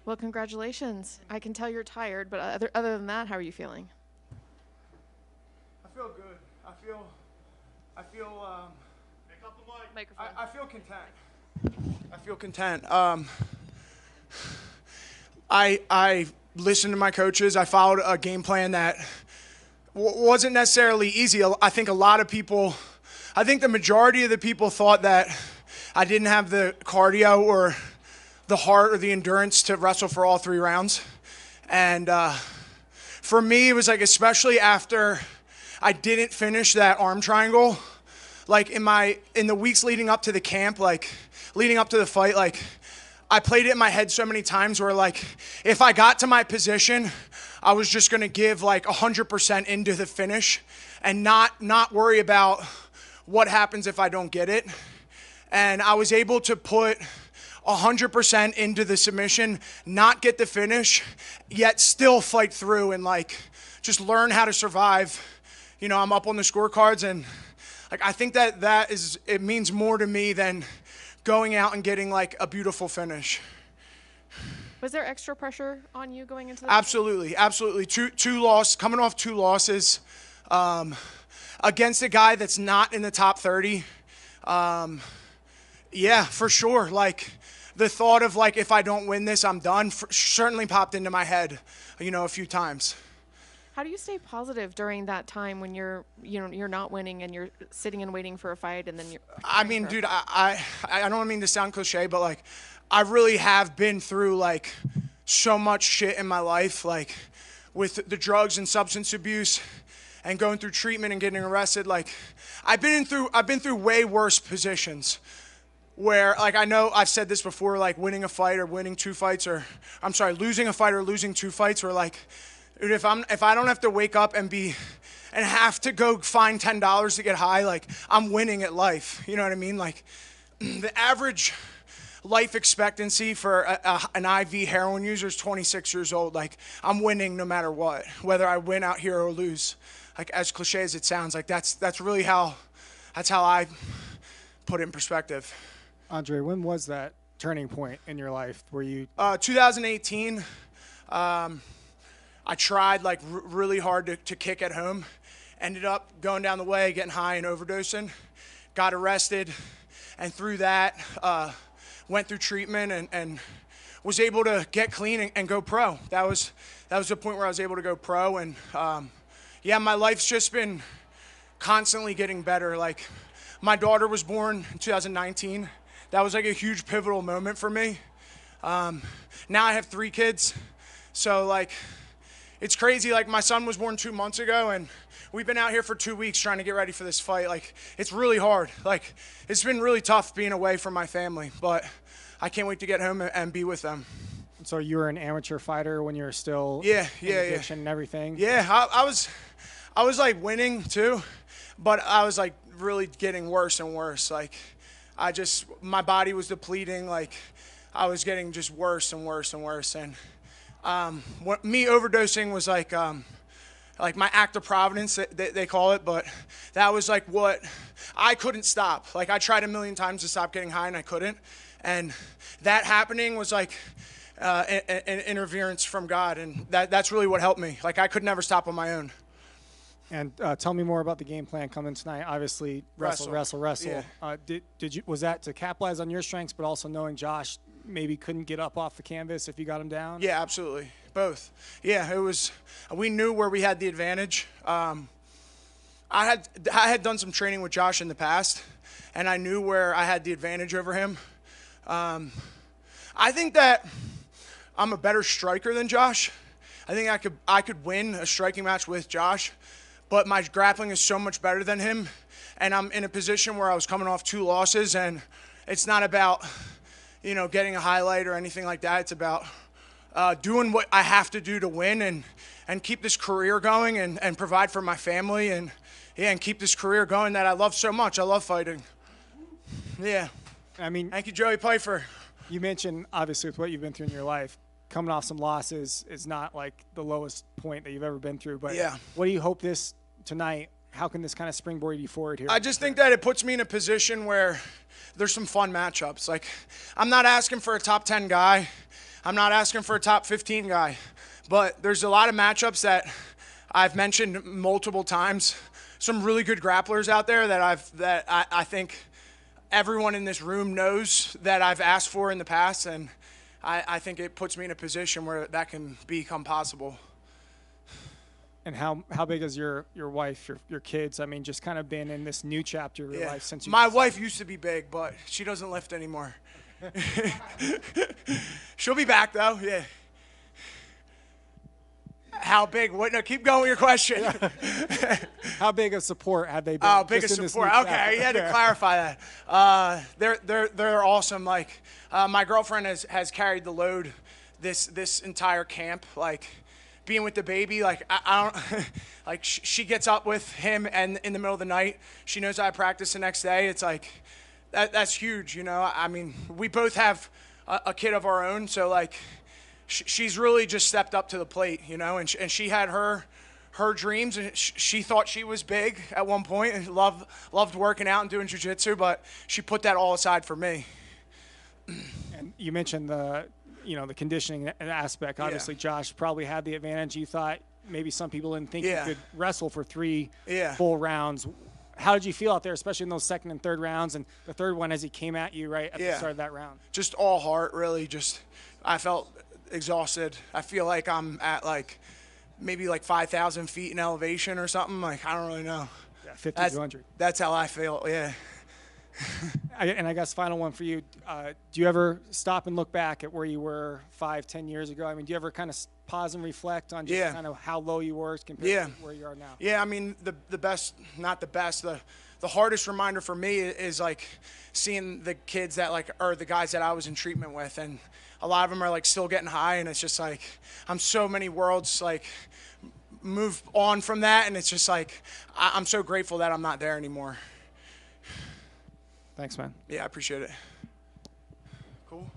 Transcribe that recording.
Well, congratulations. I can tell you're tired, but other than that, how are you feeling? I feel good. I feel Microphone. I feel content. I feel content. I listened to my coaches. I followed a game plan that wasn't necessarily easy. I think a lot of people, I think the majority of the people thought that I didn't have the cardio or the heart or the endurance to wrestle for all 3 rounds. And for me, it was like, especially after I didn't finish that arm triangle, like in the weeks leading up to the camp, like leading up to the fight, like I played it in my head so many times where like if I got to my position, I was just going to give like 100% into the finish and not worry about what happens if I don't get it. And I was able to put 100% into the submission, not get the finish, yet still fight through and like just learn how to survive. You know, I'm up on the scorecards, and like I think it means more to me than going out and getting like a beautiful finish. Was there extra pressure on you going into the Absolutely. Coming off 2 losses against a guy that's not in the top 30. Yeah, for sure. Like the thought of like, if I don't win this, I'm done, certainly popped into my head, a few times. How do you stay positive during that time when you're not winning and you're sitting and waiting for a fight and then you're I mean, dude, I don't mean to sound cliche, but like I really have been through like so much shit in my life, like with the drugs and substance abuse and going through treatment and getting arrested. Like I've been through way worse positions where, like, I know I've said this before, like winning a fight or winning 2 fights, or I'm sorry, losing a fight or losing 2 fights, where like, dude, if I don't have to wake up and have to go find $10 to get high, like I'm winning at life. You know what I mean? Like the average life expectancy for an IV heroin user is 26 years old. Like I'm winning no matter what, whether I win out here or lose. Like as cliche as it sounds, like that's really how I put it in perspective. Andre, when was that turning point in your life where you? 2018. I tried like really hard to kick at home. Ended up going down the way, getting high and overdosing. Got arrested, and through that, went through treatment and was able to get clean and go pro. That was the point where I was able to go pro. And yeah, my life's just been constantly getting better. Like my daughter was born in 2019. That was like a huge pivotal moment for me. Now I have 3 kids, so like. It's crazy. Like my son was born 2 months ago, and we've been out here for 2 weeks trying to get ready for this fight. Like it's really hard. Like it's been really tough being away from my family, but I can't wait to get home and be with them. So you were an amateur fighter when you were still in addiction and everything. Yeah, I was like winning too, but I was like really getting worse and worse. Like my body was depleting. Like I was getting just worse and worse and worse. And me overdosing was like my act of providence, they call it, but that was like what I couldn't stop. Like I tried a million times to stop getting high and I couldn't. And that happening was like an interference from God, and that's really what helped me. Like I could never stop on my own. And tell me more about the game plan coming tonight. Obviously, wrestle. Yeah. Was that to capitalize on your strengths, but also knowing Josh maybe couldn't get up off the canvas if you got him down? Yeah, absolutely. Both. Yeah, it was. We knew where we had the advantage. I had done some training with Josh in the past, and I knew where I had the advantage over him. I think that I'm a better striker than Josh. I think I could win a striking match with Josh, but my grappling is so much better than him, and I'm in a position where I was coming off 2 losses, and it's not about getting a highlight or anything like that. It's about doing what I have to do to win and keep this career going and provide for my family and keep this career going that I love so much. I love fighting. Yeah. I mean, thank you, Joey Pfeiffer. You mentioned, obviously, with what you've been through in your life, coming off some losses is not like the lowest point that you've ever been through. But yeah. What do you hope this tonight, how can this kind of springboard you forward here? I just think that it puts me in a position where there's some fun matchups. Like, I'm not asking for a top 10 guy. I'm not asking for a top 15 guy, but there's a lot of matchups that I've mentioned multiple times. Some really good grapplers out there that I think everyone in this room knows that I've asked for in the past, and I think it puts me in a position where that can become possible. And how big is your wife, your kids? I mean, just kind of been in this new chapter of your life since you. My wife used to be big, but she doesn't lift anymore. She'll be back though. Yeah. How big? What? No, keep going with your question. How big of support have they been? Oh, big of support. Okay, you had to clarify that. They're awesome. Like my girlfriend has carried the load this entire camp. Like being with the baby. Like I don't like she gets up with him, and in the middle of the night, she knows I practice the next day. It's like that's huge. You know, I mean, we both have a kid of our own, so like. She's really just stepped up to the plate, you know, and she had her dreams, and she thought she was big at one point and loved working out and doing jiu-jitsu, but she put that all aside for me. And you mentioned the conditioning aspect. Obviously, Yeah. Josh probably had the advantage. You thought maybe some people didn't think Yeah. you could wrestle for 3 Yeah. full rounds. How did you feel out there, especially in those second and third rounds, and the third one as he came at you right at the start of that round? Just all heart, really. Just I felt exhausted. I feel like I'm at maybe 5,000 feet in elevation or something. Like I don't really know. Yeah, 50 to 100. That's how I feel. Yeah. And I guess final one for you. Do you ever stop and look back at where you were 5-10 years ago? I mean, do you ever kind of pause and reflect on just kind of how low you were compared to where you are now? Yeah, I mean, the best, not the best, the hardest reminder for me is like seeing the kids that or the guys that I was in treatment with, and a lot of them are still getting high, and it's just like I'm so many worlds move on from that, and it's just like I'm so grateful that I'm not there anymore. Thanks, man. Yeah, I appreciate it. Cool.